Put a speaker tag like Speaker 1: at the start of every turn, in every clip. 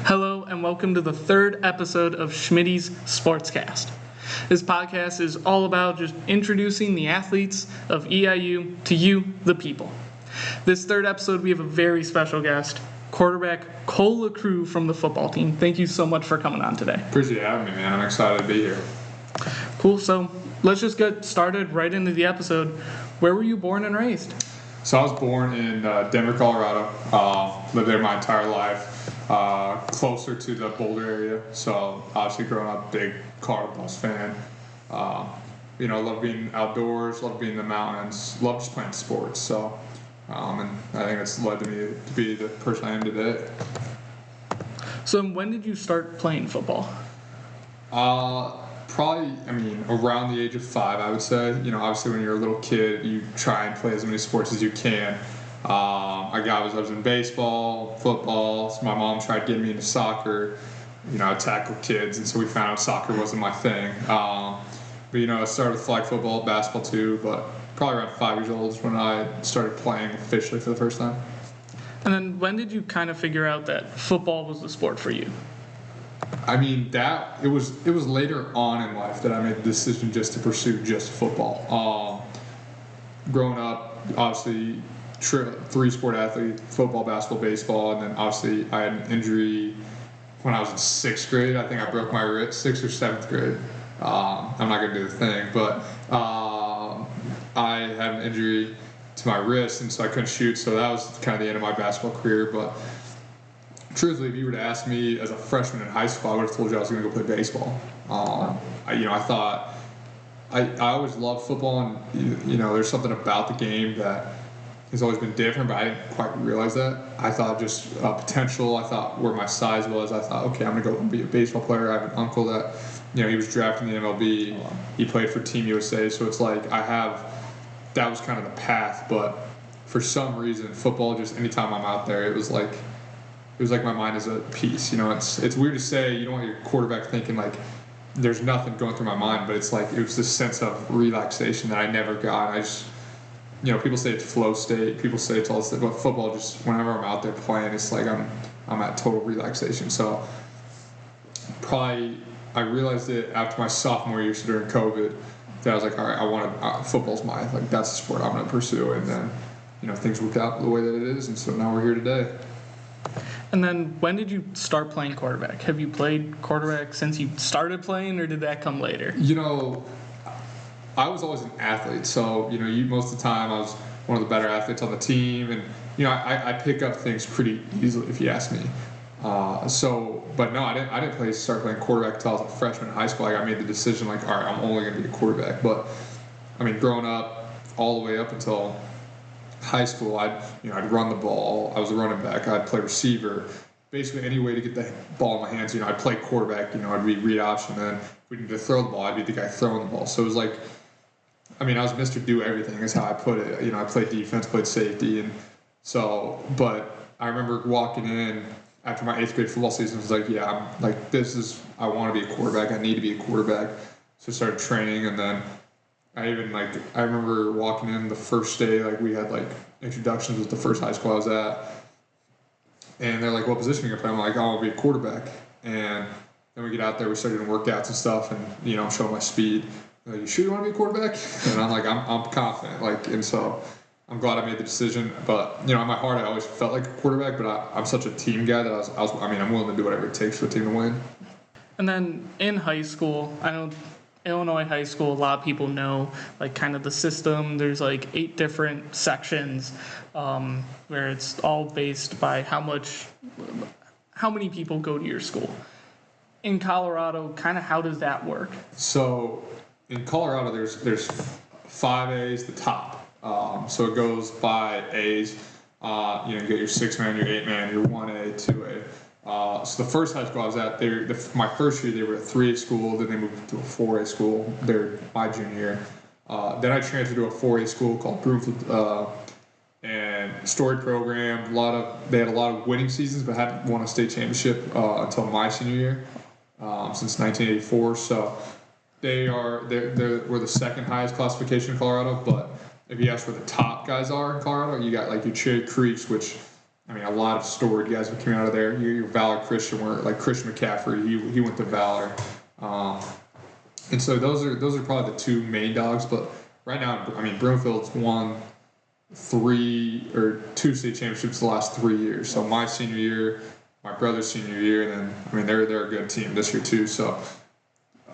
Speaker 1: Hello and welcome to the third episode of Schmitty's Sportscast. This podcast is all about just introducing the athletes of EIU to you, the people. This third episode, we have a very special guest, quarterback Cole LaCrue from the football team. Thank you so much for coming on today.
Speaker 2: Appreciate having me, man. I'm excited to be here.
Speaker 1: Cool, so let's just get started right into the episode. Where were you born and raised?
Speaker 2: So I was born in Denver, Colorado. Lived there my entire life. Closer to the Boulder area. So obviously growing up, big Colorado Buffs fan. Love being outdoors, love being in the mountains, love just playing sports. So, and I think it's led to me to be the person I am today.
Speaker 1: So when did you start playing football?
Speaker 2: Probably, around the age of 5, I would say. Obviously when you're a little kid, you try and play as many sports as you can. I was in baseball, football. So my mom tried getting me into soccer. I tackled kids, and so we found out soccer wasn't my thing. I started with flag football, basketball too, but probably around 5 years old is when I started playing officially for the first time.
Speaker 1: And then when did you kind of figure out that football was the sport for you?
Speaker 2: It was later on in life that I made the decision just to pursue just football. Growing up, obviously, 3-sport athlete: football, basketball, baseball, and then obviously I had an injury when I was in 6th grade. I think I broke my wrist, 6th or 7th grade. I'm not gonna do the thing, but I had an injury to my wrist, and so I couldn't shoot. So that was kind of the end of my basketball career. But truthfully, if you were to ask me as a freshman in high school, I would have told you I was going to go play baseball. I thought I always loved football, and there's something about the game that has always been different, but I didn't quite realize that. I thought just potential. I thought where my size was. I thought, okay, I'm going to go be a baseball player. I have an uncle that, he was drafted in the MLB. He played for Team USA, so it's like that was kind of the path. But for some reason, football, just anytime I'm out there, it was like my mind is at peace. It's weird to say. You don't want your quarterback thinking like there's nothing going through my mind, but it's like it was this sense of relaxation that I never got. I just, people say it's flow state. People say it's all this, but football, just whenever I'm out there playing, it's like I'm at total relaxation. So probably I realized it after my sophomore year, so during COVID, that I was like, all right, football's that's the sport I'm going to pursue, and then things worked out the way that it is, and so now we're here today.
Speaker 1: And then when did you start playing quarterback? Have you played quarterback since you started playing, or did that come later?
Speaker 2: I was always an athlete. So, most of the time I was one of the better athletes on the team. And, I pick up things pretty easily if you ask me. But no, I didn't start playing quarterback until I was a freshman in high school. I made the decision all right, I'm only going to be a quarterback. But, growing up all the way up until high school, I'd run the ball. I was a running back. I'd play receiver. Basically, any way to get the ball in my hands. I'd play quarterback. I'd be read option. And then if we needed to throw the ball, I'd be the guy throwing the ball. So it was like, I was Mr. Do Everything is how I put it. I played defense, played safety, and so. But I remember walking in after my 8th grade football season. I was like, yeah, I want to be a quarterback. I need to be a quarterback. So I started training, and then I remember walking in the first day, we had introductions with the first high school I was at, and they're like, what position are you going to play? I'm like, I want to be a quarterback. And then we get out there, we started doing workouts and stuff, and I'm showing my speed. They're like, you sure you want to be a quarterback? And I'm like, I'm confident, and so I'm glad I made the decision. But in my heart, I always felt like a quarterback, but I'm such a team guy that I'm willing to do whatever it takes for the team to win.
Speaker 1: And then in high school, I know Illinois high school, a lot of people know kind of the system. There's 8 different sections where it's all based by how many people go to your school. In Colorado, kind of how does that work?
Speaker 2: So in Colorado, there's 5 A's, the top. So it goes by A's. You get your 6-man, your 8-man, your 1A, 2A. So the first high school I was at, my first year they were a 3A school, then they moved to a 4A school. They're my junior year. Then I transferred to a 4A school called Broomfield, and storied program. They had a lot of winning seasons, but hadn't won a state championship until my senior year, since 1984. So we're the second highest classification in Colorado. But if you ask where the top guys are in Colorado, you got your Cherry Creeks, which a lot of storied guys that came out of there. Your Valor Christian were like Christian McCaffrey. He went to Valor, and so those are probably the two main dogs. But right now, Broomfield's won 2 state championships the last 3 years. So my senior year, my brother's senior year, and then they're a good team this year too. So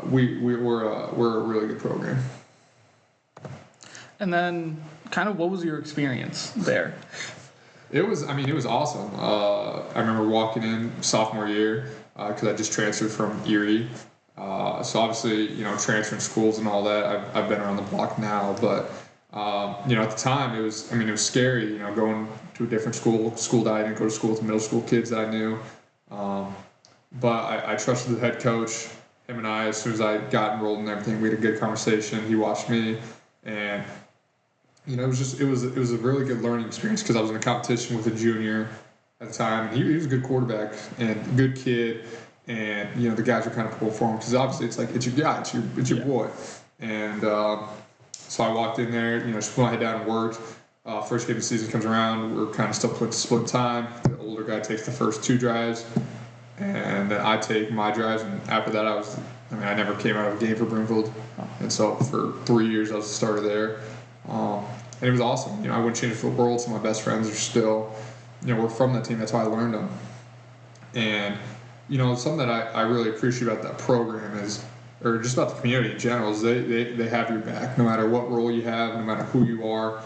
Speaker 2: we're a really good program.
Speaker 1: And then, kind of, what was your experience there?
Speaker 2: It was awesome. I remember walking in sophomore year because I just transferred from Erie. So obviously, transferring schools and all that, I've been around the block now. But at the time, it was scary. Going to a different school that I didn't go to school with middle school kids that I knew. But I trusted the head coach. Him and I, as soon as I got enrolled and everything, we had a good conversation. He watched me, and it was a really good learning experience because I was in a competition with a junior at the time, and he was a good quarterback and a good kid, and the guys were kind of pulling for him because obviously it's your guy, it's your boy, and so I walked in there, just put my head down and worked. First game of the season comes around, we're kind of still split time. The older guy takes the first 2 drives, and then I take my drives, and after that I never came out of a game for Broomfield, and so for 3 years I was the starter there. And it was awesome. I wouldn't change it for the world. Some of my best friends are still, we're from that team. That's how I learned them. And, something that I really appreciate about that program is, or just about the community in general, is they have your back. No matter what role you have, no matter who you are,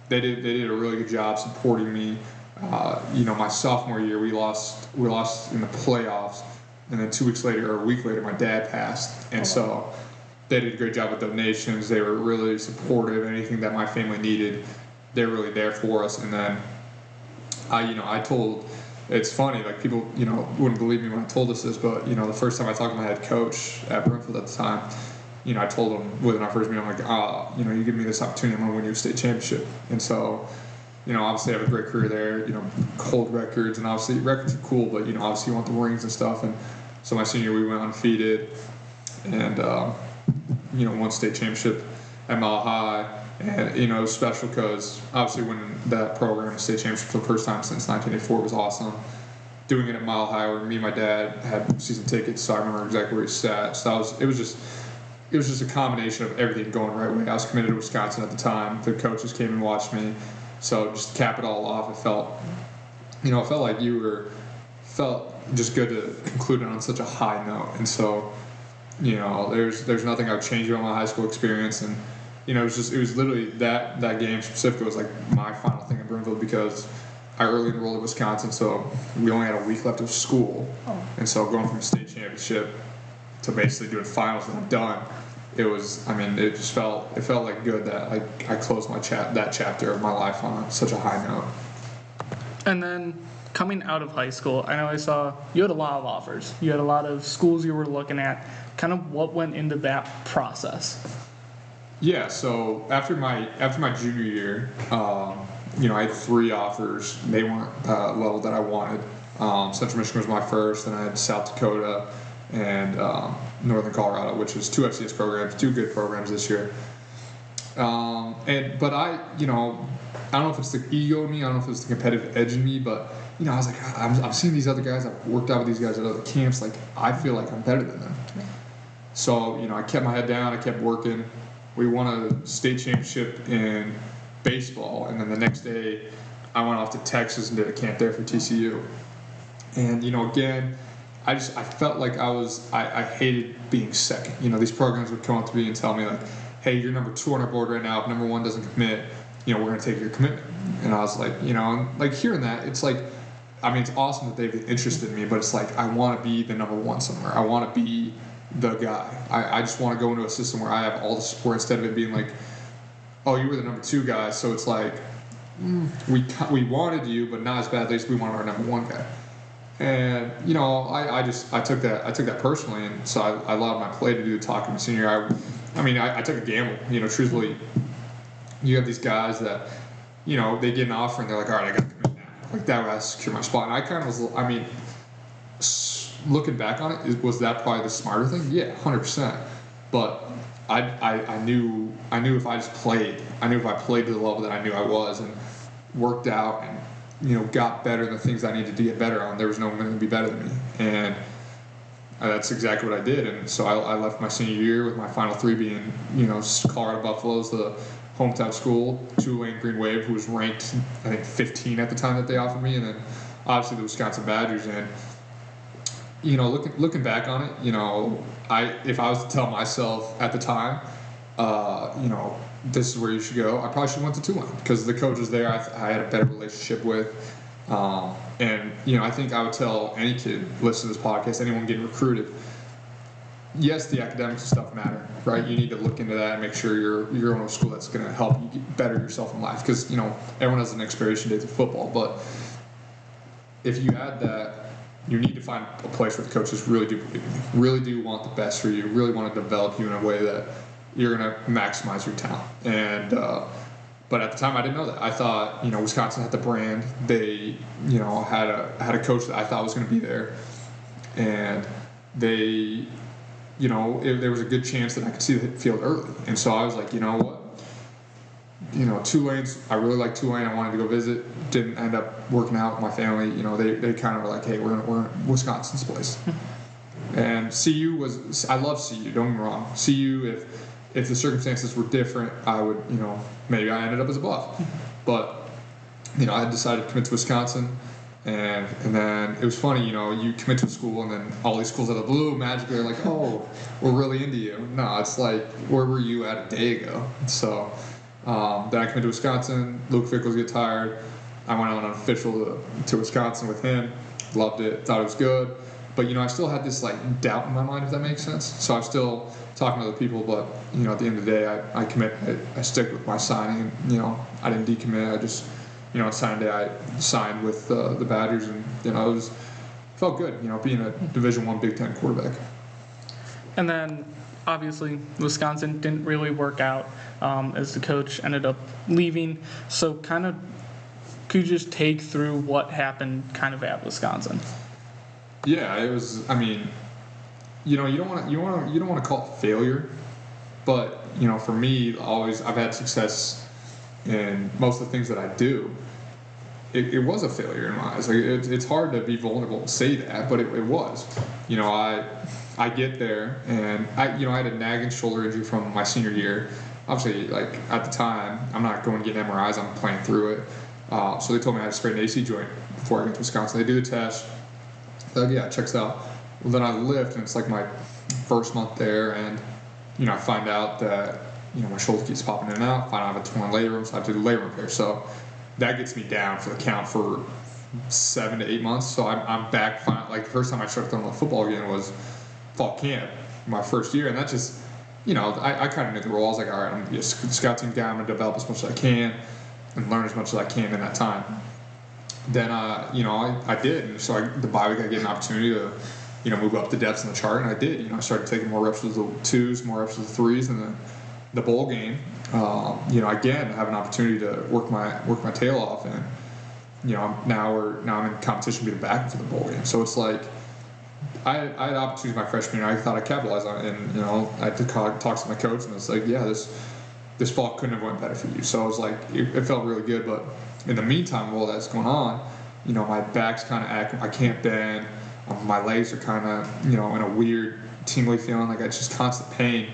Speaker 2: they did a really good job supporting me. My sophomore year, we lost in the playoffs, and then 2 weeks later, or a week later, my dad passed. And so they did a great job with donations. They were really supportive. Anything that my family needed, they're really there for us. And then I told, it's funny, like people, wouldn't believe me when I told us this, but, the first time I talked to my head coach at Broomfield at the time, I told him within our first meeting, I'm like, you give me this opportunity, I'm going to win you a state championship. And so, obviously I have a great career there, hold records, and obviously records are cool, but, obviously you want the rings and stuff. And so my senior year we went undefeated, and, won state championship at Mile High. And, it was special because obviously winning that program, state championship for the first time since 1984 was awesome. Doing it at Mile High, where me and my dad had season tickets, so I remember exactly where he sat. So it was just a combination of everything going the right way. I was committed to Wisconsin at the time. The coaches came and watched me. So just to cap it all off, it felt like felt just good to conclude it on such a high note. And so, there's nothing I would change about my high school experience. And, it was literally that game specifically was like my final thing at Broomfield because I early enrolled at Wisconsin, so we only had a week left of school. And so going from a state championship to basically doing finals and done, it felt like good that I closed that chapter of my life on such a high note.
Speaker 1: And then coming out of high school, I know I saw you had a lot of offers. You had a lot of schools you were looking at. Kind of what went into that process?
Speaker 2: Yeah, so after my junior year, I had 3 offers. They weren't level that I wanted. Central Michigan was my first, and I had South Dakota and Northern Colorado, which is 2 FCS programs, 2 good programs this year. But I don't know if it's the ego in me, I don't know if it's the competitive edge in me, but I was like, I'm seeing these other guys, I've worked out with these guys at other camps, like I feel like I'm better than them. So, I kept my head down, I kept working. We won a state championship in baseball, and then the next day I went off to Texas and did a camp there for TCU. And, again, I felt like I hated being second. These programs would come up to me and tell me, like, hey, you're number 2 on our board right now. If number 1 doesn't commit, we're going to take your commitment. And I was like, and like hearing that, it's like, it's awesome that they've interested in me, but it's like I want to be the number 1 somewhere. I want to be the guy. I just want to go into a system where I have all the support instead of it being like, oh, you were the number 2 guy, so it's like we wanted you, but not as bad. At least we wanted our number 1 guy. And I took that personally, and so I allowed my play to do the talking my senior year. I took a gamble. Truthfully, you have these guys that they get an offer and they're like, all right, I got to commit now. Like that way I secure my spot. And I kind of was. Looking back on it, was that probably the smarter thing? Yeah, 100%. But I knew if I just played, I knew if I played to the level that I knew I was and worked out and got better in the things I needed to get better on. There was no one going to be better than me, and that's exactly what I did. And so I left my senior year with my final 3 being, Colorado Buffaloes, the hometown school, Tulane Green Wave, who was ranked, I think, 15 at the time that they offered me, and then obviously the Wisconsin Badgers. And looking back on it, if I was to tell myself at the time, this is where you should go, I probably should have went to Tulane, because the coaches there I had a better relationship with. And I think I would tell any kid listening to this podcast, anyone getting recruited, yes, the academics and stuff matter, right? You need to look into that and make sure you're going to a school that's going to help you get better yourself in life, because everyone has an expiration date to football. But if you add that, you need to find a place where the coaches really do believe in you, really do want the best for you, really want to develop you in a way that you're going to maximize your talent. And but at the time, I didn't know that. I thought, Wisconsin had the brand. They, had a coach that I thought was going to be there, and they, there was a good chance that I could see the field early. And so I was like, you know what? Tulane's, I really like Tulane. I wanted to go visit. Didn't end up working out with my family. They kind of were like, hey, we're in Wisconsin's place. And CU I love CU. Don't get me wrong. CU, if the circumstances were different, I would, maybe I ended up as a bluff. But, I had decided to commit to Wisconsin, and then it was funny, you commit to a school, and then all these schools out of the blue magically are like, oh, we're really into you. No, it's like, where were you at a day ago? So then I committed to Wisconsin. Luke Fickles get tired. I went on an official to Wisconsin with him. Loved it. Thought it was good. But, I still had this, doubt in my mind, if that makes sense. So I'm still talking to other people, but, at the end of the day, I commit. I stick with my signing. And, I didn't decommit. I just, on signing day, I signed with the Badgers. And, it felt good, being a Division I Big Ten quarterback.
Speaker 1: And then, obviously, Wisconsin didn't really work out as the coach ended up leaving. So kind of, could you just take through what happened kind of at Wisconsin?
Speaker 2: Yeah, it was. I mean, you don't want to call it failure, but for me, I've had success in most of the things that I do. It was a failure in my eyes. It's hard to be vulnerable and say that, but it was. I get there, and I had a nagging shoulder injury from my senior year. Obviously, at the time, I'm not going to get MRIs. I'm playing through it. So they told me I had a sprained AC joint before I went to Wisconsin. They do the test. Yeah, it checks out. Well, then I lift, and it's my first month there, and I find out that my shoulder keeps popping in and out. Find out I have a torn labrum, so I have to do labrum repair. So that gets me down for the count for 7 to 8 months. So I'm back. The first time I started throwing the football again was fall camp, my first year, and that just I kind of knew the role. I was like, all right, I'm gonna be a scout team guy. I'm gonna develop as much as I can and learn as much as I can in that time. Then, I did. And so the bye week, I get an opportunity to, move up the depths in the chart, and I did. I started taking more reps with the 2s, more reps with the 3s, and then the bowl game, again, I have an opportunity to work my tail off, and, now I'm in competition to be the backup for the bowl game. So it's like, I had an opportunity my freshman year. I thought I'd capitalize on it, and, I had to talk to my coach, and it's like, yeah, this fall couldn't have went better for you. So I was like, it felt really good, but in the meantime, while that's going on, my back's kind of acting. I can't bend. My legs are kind of, in a weird tingly feeling, like it's just constant pain.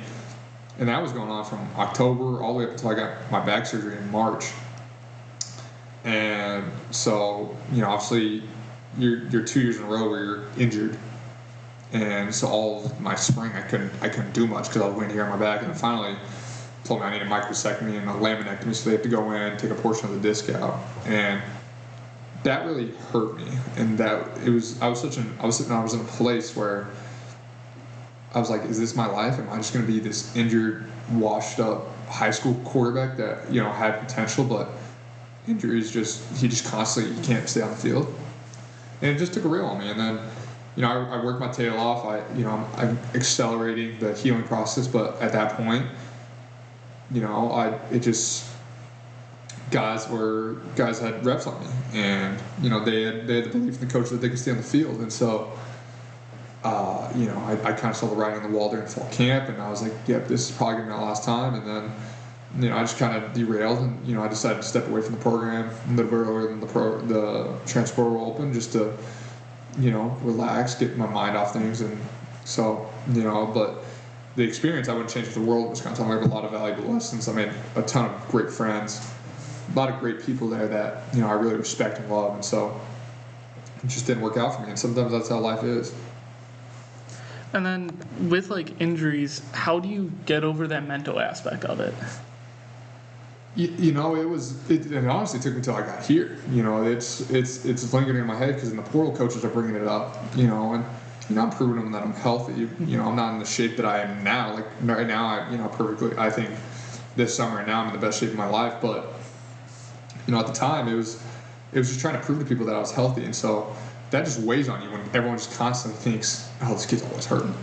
Speaker 2: And that was going on from October all the way up until I got my back surgery in March. And so, obviously, you're 2 years in a row where you're injured. And so all of my spring, I couldn't do much because I was waiting to hear on my back. And then finally, told me I need a microsectomy and a laminectomy, so they have to go in, take a portion of the disc out, and that really hurt me. And I was in a place where I was like, is this my life? Am I just going to be this injured, washed up high school quarterback that had potential, but injuries he constantly, he can't stay on the field, and it just took a reel on me. And then I worked my tail off. I'm accelerating the healing process, but at that point, guys had reps on me, and they had the belief in the coach that they could stay on the field, and so I kind of saw the writing on the wall during fall camp, and I was like, yep, this is probably gonna be my last time. And then I just kind of derailed, and I decided to step away from the program a little bit earlier than the transfer portal opened, just to relax, get my mind off things, and so but the experience I wouldn't change for the world at Wisconsin. I learned a lot of valuable lessons. I made a ton of great friends, a lot of great people there that I really respect and love, and so it just didn't work out for me. And sometimes that's how life is.
Speaker 1: And then with like injuries, how do you get over that mental aspect of it?
Speaker 2: It honestly took me until I got here. It's lingering in my head because in the portal coaches are bringing it up. And I'm proving them that I'm healthy. I'm not in the shape that I am now. Like right now, I think this summer and now I'm in the best shape of my life. But at the time, it was just trying to prove to people that I was healthy, and so that just weighs on you when everyone just constantly thinks, "Oh, this kid's always hurting."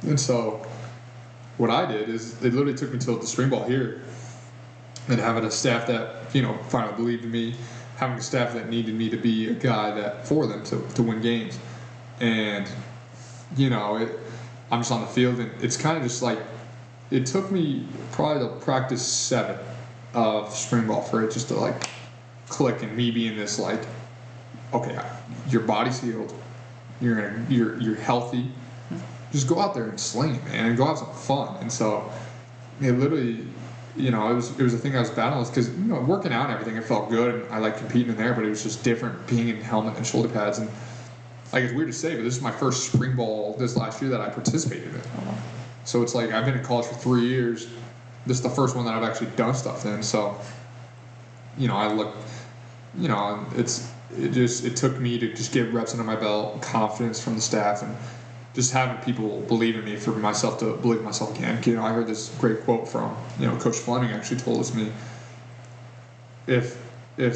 Speaker 2: And so what I did is it literally took me till the spring ball here, and having a staff that finally believed in me, having a staff that needed me to be a guy that for them to win games, and I'm just on the field, and it's kind of just like it took me probably to practice 7 of spring ball for it just to like click, and me being this like, okay, your body's healed, you're healthy, just go out there and sling it, man, and go have some fun. And so it literally, it was a thing I was battling with because working out and everything, it felt good, and I like competing in there, but it was just different being in helmet and shoulder pads. And like, it's weird to say, but this is my first spring ball this last year that I participated in. So it's like I've been in college for 3 years. This is the first one that I've actually done stuff in. So I look, it took me to just get reps under my belt, confidence from the staff, and just having people believe in me for myself to believe in myself again. I heard this great quote from Coach Fleming actually told us me, if I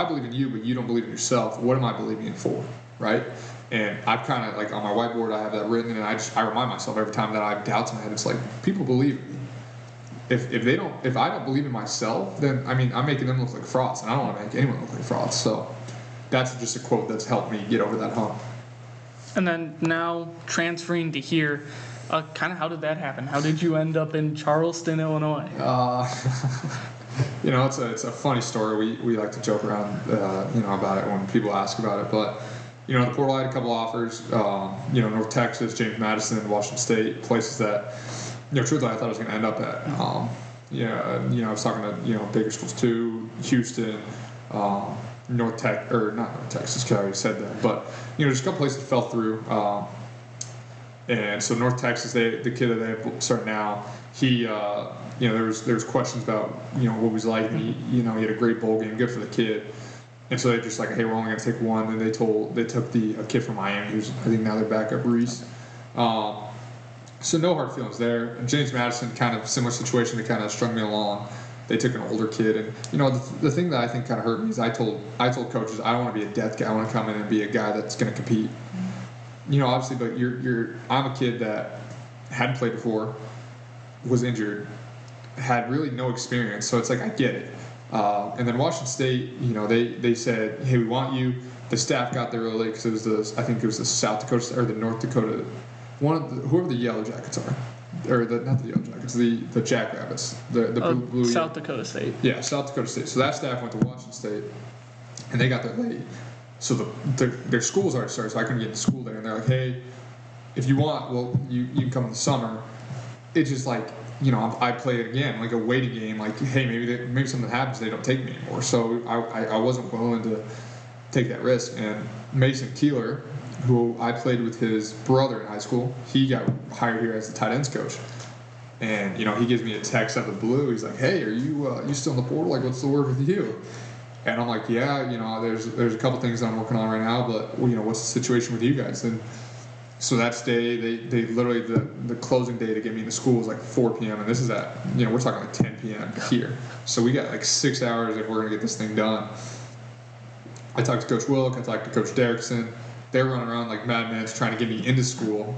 Speaker 2: believe in you but you don't believe in yourself, what am I believing in for, right? And I've kind of like on my whiteboard I have that written, and I remind myself every time that I have doubts in my head. It's like, people believe in me. If I don't believe in myself, then I'm making them look like frauds, and I don't want to make anyone look like frauds. So that's just a quote that's helped me get over that hump.
Speaker 1: And then now transferring to here, kind of how did that happen? How did you end up in Charleston, Illinois?
Speaker 2: It's a funny story. We like to joke around, about it when people ask about it. But, the portal, I had a couple offers, North Texas, James Madison, Washington State, places that, truthfully, I thought I was going to end up at. I was talking to, bigger schools too, Houston, not North Texas, because I already said that. But, just a couple places that fell through. And so North Texas, the kid that they have starting now, he, there was questions about, what he was like. And he had a great bowl game, good for the kid. And so they just like, hey, we're only going to take one. And they took a kid from Miami, who's, I think now they're back up, Reese. So no hard feelings there. And James Madison, kind of similar situation. They kind of strung me along. They took an older kid, and the thing that I think kind of hurt me is I told coaches I don't want to be a depth guy. I want to come in and be a guy that's going to compete. Obviously, but I'm a kid that hadn't played before, was injured, had really no experience. So it's like I get it. And then Washington State, they said, hey, we want you. The staff got there early because I think it was the South Dakota or the North Dakota, whoever the Yellow Jackets are. Or not the Yellow Jackets, the Jackrabbits, the blue.
Speaker 1: South Dakota State.
Speaker 2: Yeah, South Dakota State. So that staff went to Washington State, and they got there late. So their schools already started, so I couldn't get into school there. And they're like, hey, if you want, well, you can come in the summer. It's just like, I play it again, like a waiting game. Like, hey, maybe something happens, they don't take me anymore. So I wasn't willing to take that risk. And Mason Keeler, who I played with his brother in high school, he got hired here as the tight ends coach. And, he gives me a text out of the blue. He's like, hey, are you still in the portal? Like, what's the word with you? And I'm like, yeah, there's a couple things that I'm working on right now, but, what's the situation with you guys? And so that day, they literally, the closing day to get me into school was like 4 p.m. And this is at, we're talking like 10 p.m. here. So we got like 6 hours if we're going to get this thing done. I talked to Coach Wilk. I talked to Coach Derrickson. They were running around like madmen trying to get me into school.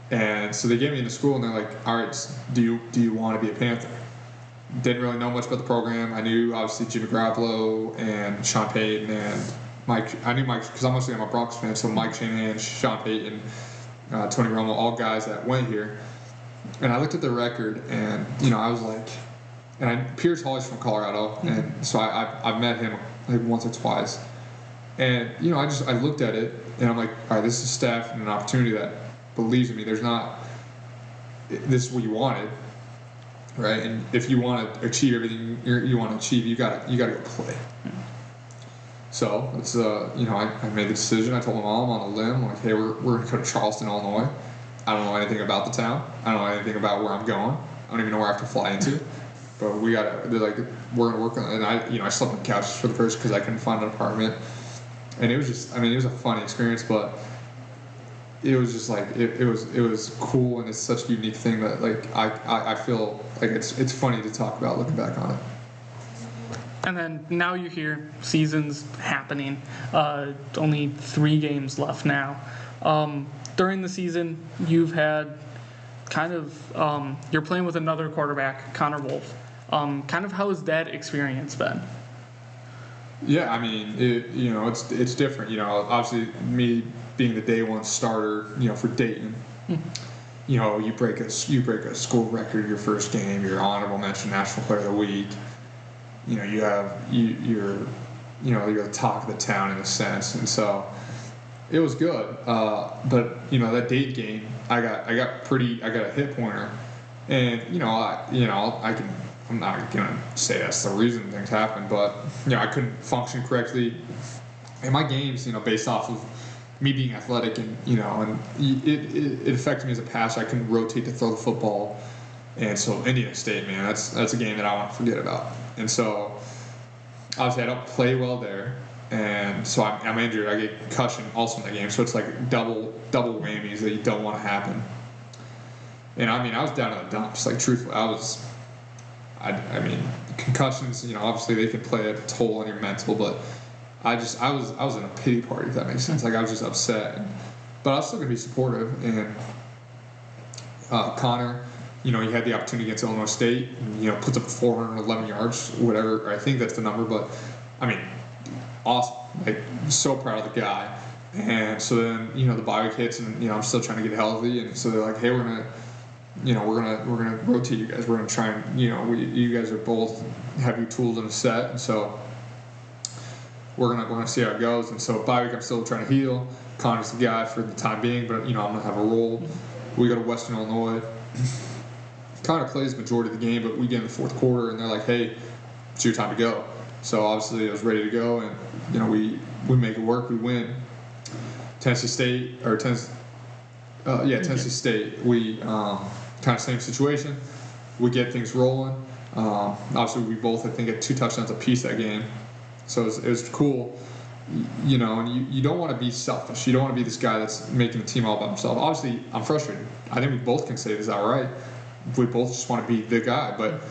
Speaker 2: And so they get me into school, and they're like, all right, do you want to be a Panther? Didn't really know much about the program. I knew, obviously, Jimmy Garoppolo and Sean Payton and Mike. I knew Mike because I'm a Bronx fan, so Mike Shanahan, Sean Payton, Tony Romo, all guys that went here. And I looked at the record, and I was like, Pierce Hall's from Colorado, and so I've met him like once or twice, and I looked at it, and I'm like, all right, this is staff and an opportunity that believes in me. This is what you wanted, right? And if you want to achieve everything you want to achieve, you gotta go play. So it's I made the decision. I told my mom on a limb, like, hey, we're gonna go to Charleston, Illinois. I don't know anything about the town. I don't know anything about where I'm going. I don't even know where I have to fly into. But they're like, we're gonna work on it. And I slept on couches for the first because I couldn't find an apartment. And it was just, it was a funny experience, but it was just like it was cool, and it's such a unique thing that like I feel like it's funny to talk about looking back on it.
Speaker 1: And then now you're here, season's happening. Only 3 games left now. During the season, you've had kind of you're playing with another quarterback, Connor Wolf. Kind of how has that experience been?
Speaker 2: Yeah, it's different. Obviously me being the day one starter, for Dayton. You break a school record your first game. You're honorable mention National Player of the Week. You're the talk of the town in a sense, and so it was good. But that Dayton game, I got a hit pointer, and I'm not gonna say that's the reason things happened, but I couldn't function correctly in my games. Based off of me being athletic, and it affected me as a passer. I couldn't rotate to throw the football, and so Indiana State, man, that's a game that I won't forget about. And so obviously I don't play well there, and so I'm injured. I get concussion also in that game, so it's like double whammies that you don't want to happen. And I was down in the dumps. Like truthfully, concussions, obviously they can play a toll on your mental, but I was in a pity party, if that makes sense. Like I was just upset, but I was still gonna be supportive. And Connor, he had the opportunity against Illinois State, and, puts up 411 yards, whatever. I think that's the number, but awesome. Like so proud of the guy. And so then the bye week hits, and I'm still trying to get healthy, and so they're like, hey, we're gonna rotate you guys. We're gonna try and you guys are both have your tools in a set, and so we're gonna see how it goes. And so bye week, I'm still trying to heal. Connor's the guy for the time being, but I'm gonna have a role. We go to Western Illinois. Connor plays the majority of the game, but we get in the fourth quarter, and they're like, hey, it's your time to go. So obviously I was ready to go, and we make it work. We win. Tennessee State. Tennessee State. We kind of same situation. We get things rolling. Obviously, we both, I think, had 2 touchdowns apiece that game. So it was cool. And you don't want to be selfish. You don't want to be this guy that's making the team all by himself. Obviously, I'm frustrated. I think we both can say this outright. We both just want to be the guy. But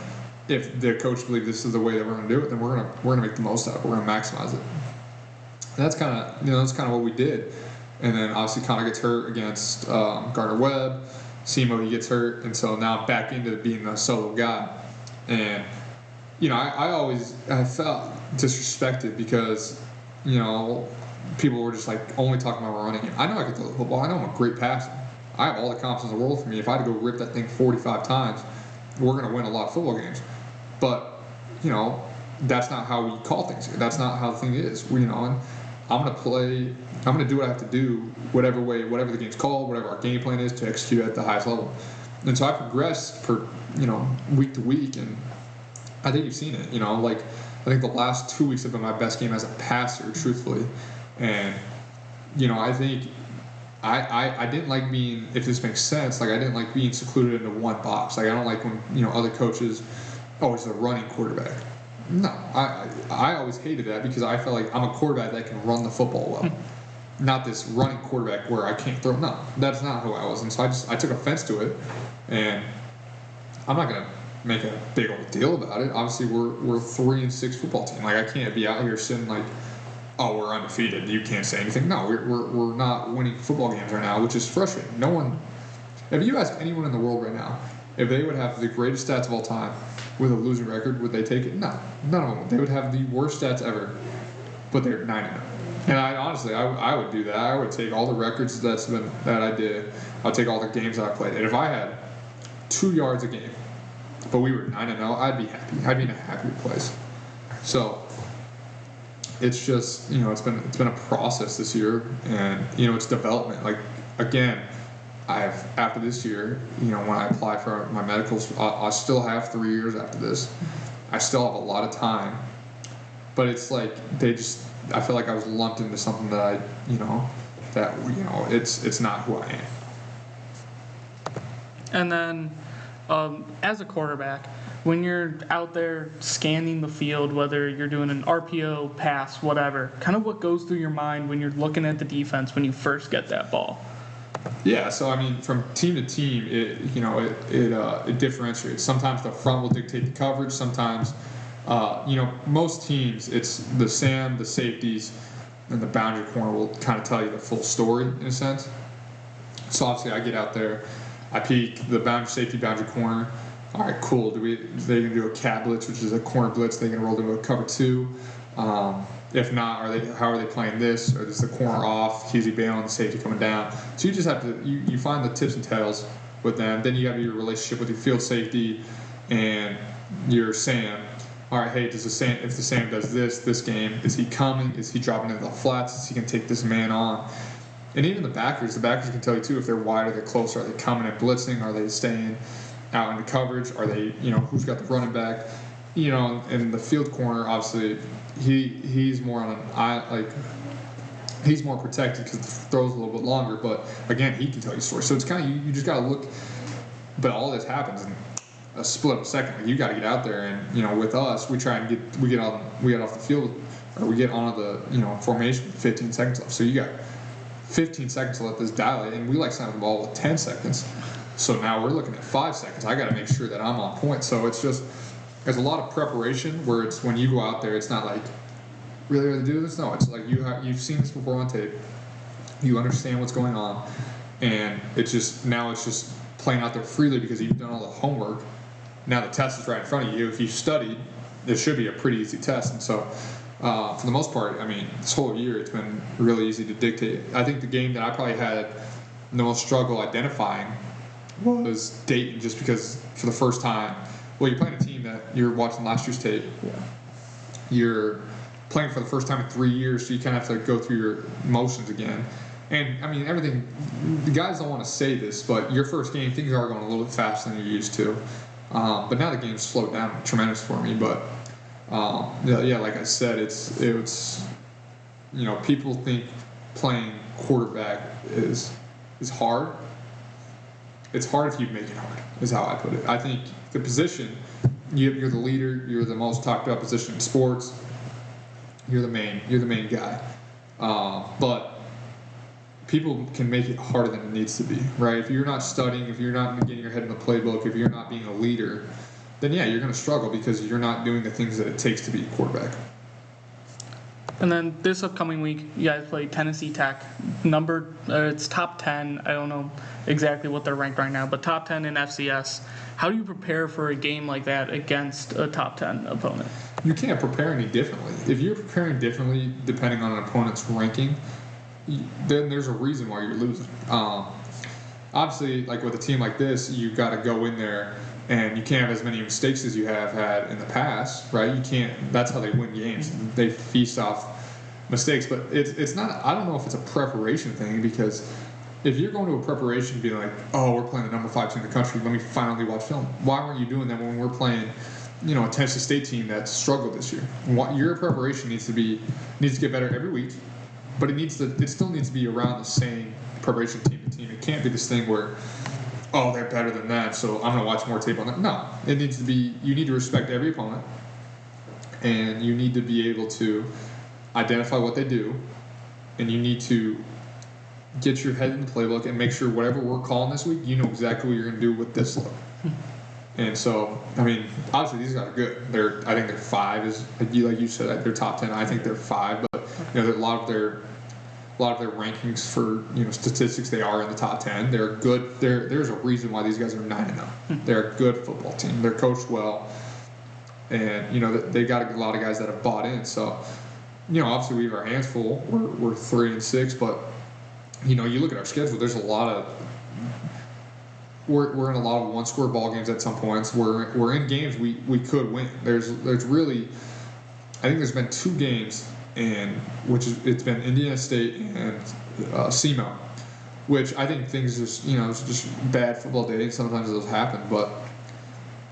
Speaker 2: if the coach believes this is the way that we're going to do it, then we're going to make the most out of it. We're going to maximize it. And that's kind of what we did. And then obviously Connor gets hurt against Gardner-Webb. Simo, he gets hurt, and so now I'm back into being the solo guy. And I felt disrespected because people were just like only talking about running. I know I can throw the football. I know I'm a great passer. I have all the confidence in the world for me. If I had to go rip that thing 45 times, we're going to win a lot of football games. But that's not how we call things here. That's not how the thing is. And I'm going to play. I'm going to do what I have to do, whatever the game's called, whatever our game plan is to execute at the highest level. And so I progressed for week to week, and I think you've seen it. I think the last 2 weeks have been my best game as a passer, truthfully. And I think I didn't like being, if this makes sense, like I didn't like being secluded into one box. Like I don't like when other coaches, he's a running quarterback. No, I always hated that because I felt like I'm a quarterback that can run the football well. Not this running quarterback where I can't throw. No, that's not who I was. And so I took offense to it, and I'm not gonna make a big old deal about it. Obviously, we're 3-6 football team. Like I can't be out here sitting like, oh, we're undefeated. You can't say anything. No, we're not winning football games right now, which is frustrating. No one. If you ask anyone in the world right now if they would have the greatest stats of all time with a losing record, would they take it? No, none of them. They would have the worst stats ever, but they're 9-0. And I would do that. I would take all the records that I did. I'd take all the games that I played. And if I had 2 yards a game, but we were 9-0, I'd be happy. I'd be in a happier place. So it's just, it's been a process this year, and it's development. Like, again, after this year, when I apply for my medicals, I still have 3 years after this. I still have a lot of time, but it's like I feel like I was lumped into something that it's not who I am.
Speaker 1: And then, as a quarterback, when you're out there scanning the field, whether you're doing an RPO, pass, whatever, kind of what goes through your mind when you're looking at the defense when you first get that ball?
Speaker 2: Yeah, so I mean, from team to team, it differentiates. Sometimes the front will dictate the coverage. Sometimes, most teams, it's the Sam, the safeties, and the boundary corner will kind of tell you the full story in a sense. So obviously, I get out there, I peek the boundary corner. All right, cool. They gonna do a cat blitz, which is a corner blitz. They can roll into a cover 2. If not, how are they playing this? Or is the corner off? Is he bailing the safety coming down? So you just have to you find the tips and tails with them. Then you have your relationship with your field safety and your Sam. All right, hey, if the Sam does this game, is he coming? Is he dropping into the flats? Is he gonna take this man on? And even the backers can tell you too if they're wide or they're close. Are they coming and blitzing? Are they staying out into coverage? Are they, who's got the running back? And the field corner, obviously, he's more on he's more protected because the throw's a little bit longer. But again, he can tell you stories. So it's kind of you just got to look. But all this happens in a split of a second. Like, you got to get out there, and with us, we try and get off the field, or we get onto the formation with 15 seconds left. So you got 15 seconds to let this dilate, and we like signing the ball with 10 seconds. So now we're looking at 5 seconds. I got to make sure that I'm on point. So it's just, there's a lot of preparation where it's when you go out there, it's not like, really do this? No, it's like you've seen this before on tape. You understand what's going on, and it's just playing out there freely because you've done all the homework. Now the test is right in front of you. If you studied, it should be a pretty easy test. And so, for the most part, I mean, this whole year it's been really easy to dictate. I think the game that I probably had the most struggle identifying was Dayton, just because for the first time, well, you're playing a team that you're watching last year's tape.
Speaker 1: Yeah.
Speaker 2: You're playing for the first time in 3 years, so you kind of have to go through your motions again. And I mean, everything. The guys don't want to say this, but your first game, things are going a little bit faster than you're used to. But now the game's slowed down tremendous for me. But yeah, like I said, it's people think playing quarterback is hard. It's hard if you make it hard, is how I put it. I think the position, you're the leader, you're the most talked about position in sports. You're the main guy. But people can make it harder than it needs to be, right? If you're not studying, if you're not getting your head in the playbook, if you're not being a leader, then yeah, you're going to struggle because you're not doing the things that it takes to be a quarterback.
Speaker 1: And then this upcoming week, you guys play Tennessee Tech. It's top 10. I don't know exactly what they're ranked right now, but top 10 in FCS. How do you prepare for a game like that against a top 10 opponent?
Speaker 2: You can't prepare any differently. If you're preparing differently depending on an opponent's ranking, then there's a reason why you're losing. Obviously, like with a team like this, you've got to go in there and you can't have as many mistakes as you have had in the past, right? You can't. That's how they win games. They feast off mistakes, but it's not. I don't know if it's a preparation thing, because if you're going to a preparation being like, oh, we're playing the number 5 team in the country, let me finally watch film. Why weren't you doing that when we're playing, a Tennessee State team that struggled this year? Your preparation needs to get better every week, but it still needs to be around the same preparation team to team. It can't be this thing where, oh, they're better than that, so I'm going to watch more tape on that. No, it needs to be, you need to respect every opponent, and you need to be able to identify what they do, and you need to get your head in the playbook and make sure whatever we're calling this week, you know exactly what you're going to do with this look. And so, I mean, obviously these guys are good. I think they're 5, is like you said, they're top 10. I think they're 5, but a lot of their rankings for statistics, they are in the top 10. They're good. There's a reason why these guys are 9-0. They're a good football team. They're coached well, and they got a lot of guys that have bought in. So obviously we have our hands full. We're 3-6, but you look at our schedule. There's a lot of we're in a lot of one-score ball games at some points. We're in games we could win. There's really, I think there's been 2 games, and it's been Indiana State and SEMO, which I think things just it's just bad football day. Sometimes those happen, but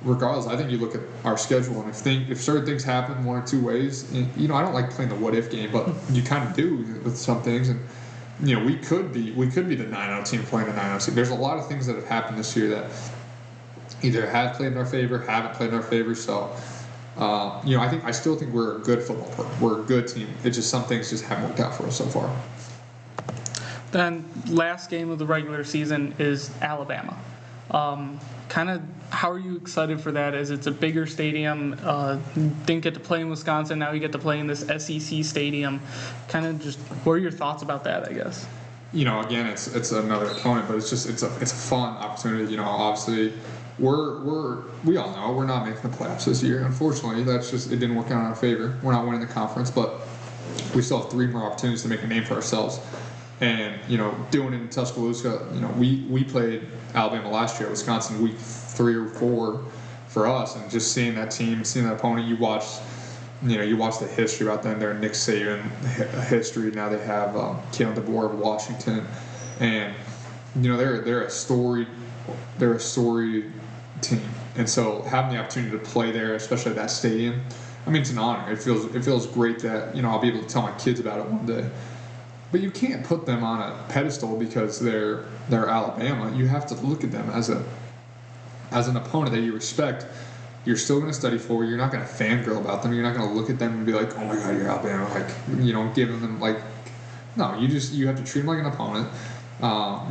Speaker 2: regardless, I think you look at our schedule, and if certain things happen one or two ways, I don't like playing the what if game, but you kind of do with some things, and we could be the 9-0 team playing the 9-0 team. There's a lot of things that have happened this year that either have played in our favor, haven't played in our favor. So, I still think we're a good football program. We're a good team. It's just some things just haven't worked out for us so far.
Speaker 1: Then last game of the regular season is Alabama. Kind of, how are you excited for that? As it's a bigger stadium, didn't get to play in Wisconsin. Now you get to play in this SEC stadium. Kind of just, what are your thoughts about that? I guess.
Speaker 2: Again, it's another opponent, but it's a fun opportunity. Obviously, we all know we're not making the playoffs this year. Unfortunately, it didn't work out in our favor. We're not winning the conference, but we still have 3 more opportunities to make a name for ourselves. And doing it in Tuscaloosa, we played Alabama last year at Wisconsin week 3 or 4 for us, and just seeing that team, seeing that opponent, you watch the history about them. They're Nick Saban history. Now they have Kalen DeBoer of Washington, and they're a storied team. And so having the opportunity to play there, especially at that stadium, it's an honor. It feels great that I'll be able to tell my kids about it one day. But you can't put them on a pedestal because they're Alabama. You have to look at them as an opponent that you respect. You're still going to study for. You're not going to fangirl about them. You're not going to look at them and be like, "Oh my God, you're Alabama!" Giving them no. You have to treat them like an opponent.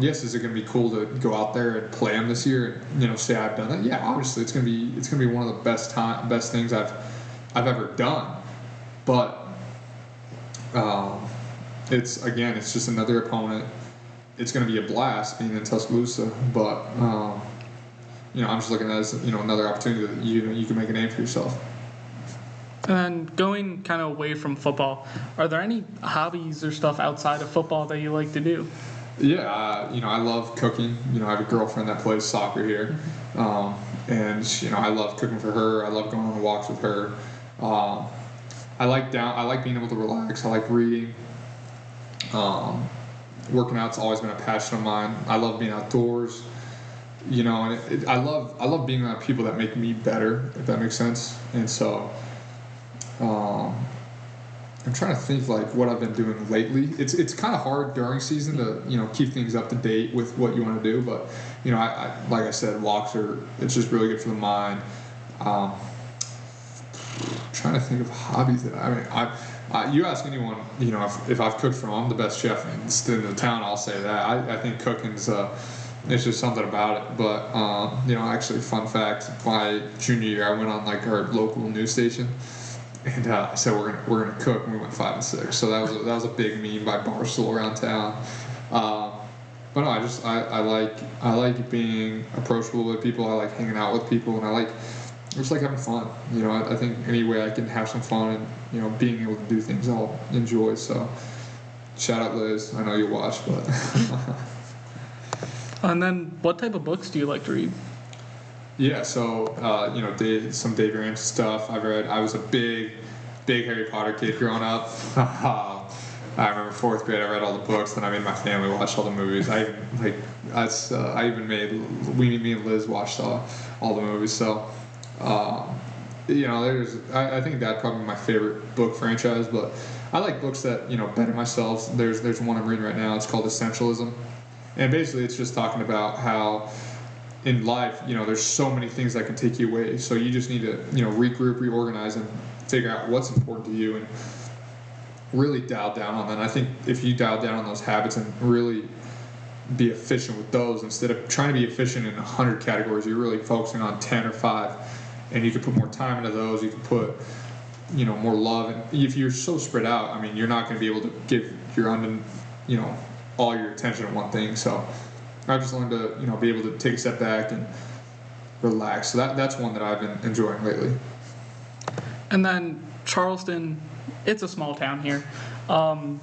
Speaker 2: Yes, is it going to be cool to go out there and play them this year and say I've done that? Yeah, obviously it's going to be one of the best things I've ever done. But it's just another opponent. It's going to be a blast being in Tuscaloosa, but I'm just looking at it as another opportunity that you can make a name for yourself.
Speaker 1: And then going kind of away from football, are there any hobbies or stuff outside of football that you like to do?
Speaker 2: Yeah, I love cooking. I have a girlfriend that plays soccer here, and I love cooking for her. I love going on walks with her. I like being able to relax. I like reading. Working out's always been a passion of mine. I love being outdoors. And I love being around people that make me better, if that makes sense. And so, I'm trying to think what I've been doing lately. It's kind of hard during season to keep things up to date with what you want to do, but I like I said, walks it's just really good for the mind. Trying to think of hobbies that you ask anyone, if I've cooked for them, I'm the best chef in the town. I'll say that. I think cooking's it's just something about it. But actually, fun fact: my junior year, I went on our local news station, and I said we're gonna cook, and we went 5 and 6. So that was a big meme by Barstool around town. But no, I like being approachable with people. I like hanging out with people, and I just like having fun. I think any way I can have some fun and being able to do things I'll enjoy. So shout out Liz. I know you watch, but.
Speaker 1: And then, what type of books do you like to read?
Speaker 2: Yeah, so some Dave Ramsey stuff I've read. I was a big Harry Potter kid growing up. I remember 4th grade. I read all the books. Then I made my family watch all the movies. Me and Liz watched all the movies. So. I think that's probably my favorite book franchise, but I like books that better myself. There's one I'm reading right now. It's called Essentialism, and basically it's just talking about how in life there's so many things that can take you away. So you just need to regroup, reorganize, and figure out what's important to you and really dial down on that. And I think if you dial down on those habits and really be efficient with those instead of trying to be efficient in 100 categories, you're really focusing on 10 or 5. And you can put more time into those. You can put, more love. And if you're so spread out, you're not going to be able to give all your attention to one thing. So I've just learned to, be able to take a step back and relax. So that's one that I've been enjoying lately.
Speaker 1: And then Charleston, it's a small town here.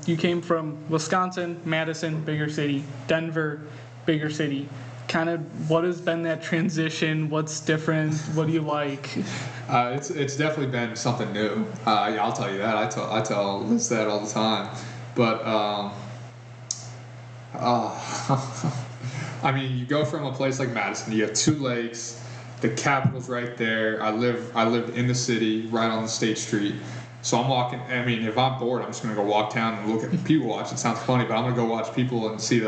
Speaker 1: You came from Wisconsin, Madison, bigger city, Denver, bigger city, kind of what has been that transition? What's different? What do you like?
Speaker 2: It's definitely been something new. Yeah, I'll tell you that. I tell Liz that all the time. But I mean, you go from a place like Madison. You have 2 lakes. The Capitol's right there. I lived in the city, right on the State Street. So I'm walking. I mean, if I'm bored, I'm just gonna go walk down and look at people watch. It sounds funny, but I'm gonna go watch people and see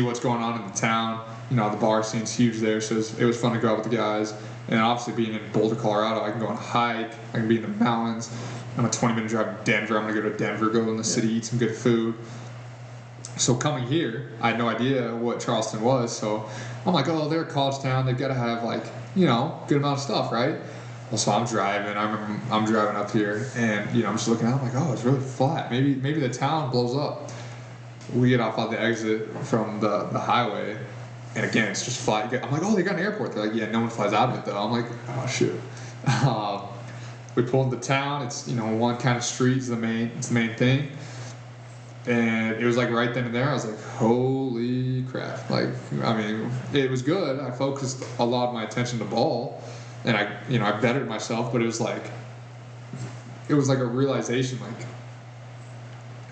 Speaker 2: what's going on in the town. You know, the bar scene's huge there, so it was fun to go out with the guys. And obviously, being in Boulder, Colorado, I can go on a hike. I can be in the mountains. I'm a 20-minute drive to Denver. I'm gonna go to Denver, go in the city, eat some good food. So coming here, I had no idea what Charleston was. So I'm like, oh, they're a college town. They've got to have good amount of stuff, right? Well, so I'm driving. I remember I'm driving up here, and I'm just looking out. I'm like, oh, it's really flat. Maybe the town blows up. We get off on the exit from the highway, and again, it's just flat. I'm like, oh, they got an airport. They're like, yeah, no one flies out of it though. I'm like, oh shoot. We pulled into town. It's one kind of street is the main thing, and it was like right then and there. I was like, holy crap! Like, I mean, it was good. I focused a lot of my attention to ball. And I bettered myself, but it was like a realization, like,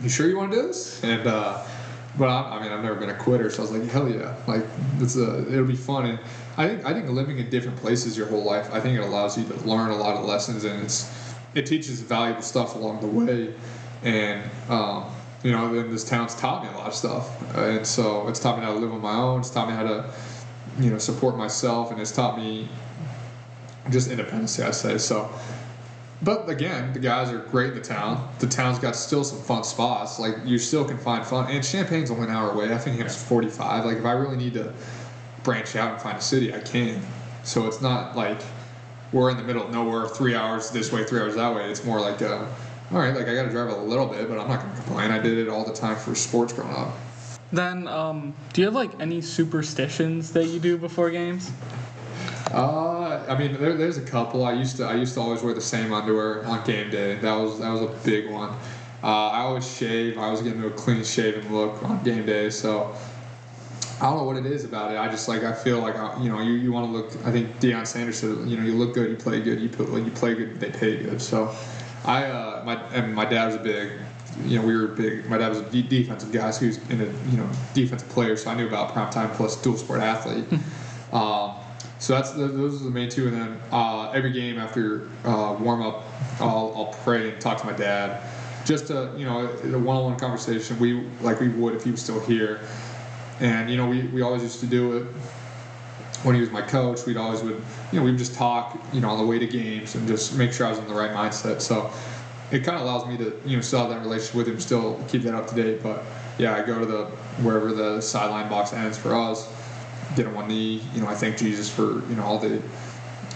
Speaker 2: you sure you want to do this? And but I've never been a quitter, so I was like, hell yeah, like it'll be fun. And I think living in different places your whole life, I think it allows you to learn a lot of lessons, and it teaches valuable stuff along the way. And then this town's taught me a lot of stuff, and so it's taught me how to live on my own. It's taught me how to support myself, and it's taught me just independence, I'd say. So, but again, the guys are great in the town. The town's got still some fun spots. Like, you still can find fun. And Champaign's only an hour away. I think it's 45. Like, if I really need to branch out and find a city, I can. So it's not like we're in the middle of nowhere, 3 hours this way, 3 hours that way. It's more like, all right, like I got to drive a little bit, but I'm not going to complain. I did it all the time for sports growing up.
Speaker 1: Then, do you have any superstitions that you do before games?
Speaker 2: There's a couple. I used to always wear the same underwear on game day. That was a big one. I always shave. I always get into a clean shaven look on game day. So I don't know what it is about it. I just I feel like you want to look. I think Deion Sanders said, you look good, you play good. You play good, they pay good. So my dad was a big. We were big. My dad was a defensive guy, so he was in a defensive player. So I knew about primetime plus dual sport athlete. So those are the main 2, and then every game after warm up, I'll pray and talk to my dad, just a one-on-one conversation. We would if he was still here, and we always used to do it when he was my coach. We would just talk on the way to games and just make sure I was in the right mindset. So it kind of allows me to still have that relationship with him, still keep that up to date. But yeah, I go to wherever the sideline box ends for us. Get on one knee, I thank Jesus for all the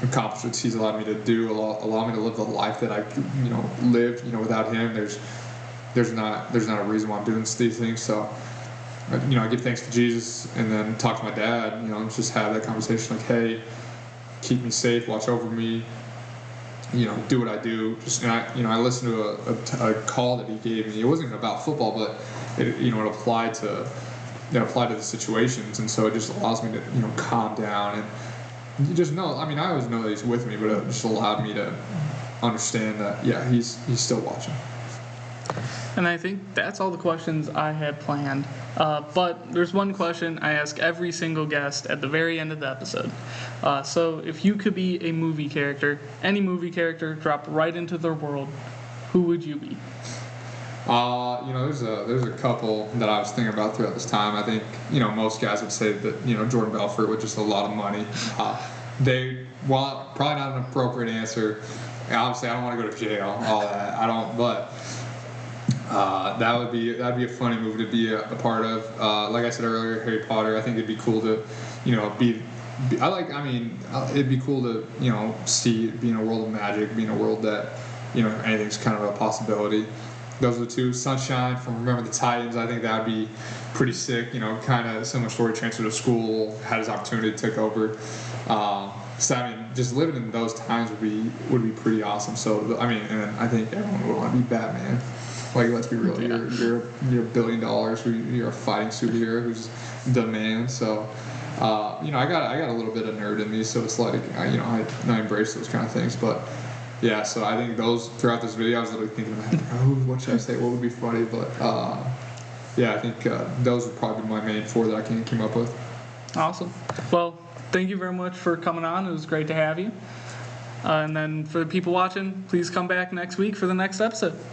Speaker 2: accomplishments He's allowed me to do, allow me to live the life that I lived. Without Him, there's not a reason why I'm doing these things. So I give thanks to Jesus, and then talk to my dad. Just have that conversation, like, hey, keep me safe, watch over me. Do what I do. I listened to a call that He gave me. It wasn't even about football, but it applied to. That apply to the situations, and so it just allows me to calm down, and you just know. I mean, I always know that He's with me, but it just allowed me to understand that He's still watching.
Speaker 1: And I think that's all the questions I had planned. But there's one question I ask every single guest at the very end of the episode. So if you could be a movie character, any movie character, dropped right into their world, who would you be?
Speaker 2: There's a couple that I was thinking about throughout this time. I think most guys would say that Jordan Belfort with just a lot of money. Probably not an appropriate answer. Obviously, I don't want to go to jail. All that I don't. But that'd be a funny movie to be a part of. Like I said earlier, Harry Potter. I think it'd be cool to be. It'd be cool to see be in a world of magic, be in a world that anything's kind of a possibility. Those are the 2. Sunshine from Remember the Titans. I think that would be pretty sick. Kind of similar story. Transferred to school, had his opportunity, took over. Just living in those times would be pretty awesome. So and I think everyone would want to be Batman. Like, let's be real. You're $1 billion. You're a fighting superhero who's the man. So I got a little bit of nerd in me, so it's like, I embrace those kind of things. But yeah, so I think those throughout this video, I was literally thinking about, what should I say? What would be funny? But yeah, I think those would probably be my main 4 that I came up with.
Speaker 1: Awesome. Well, thank you very much for coming on. It was great to have you. And then for the people watching, please come back next week for the next episode.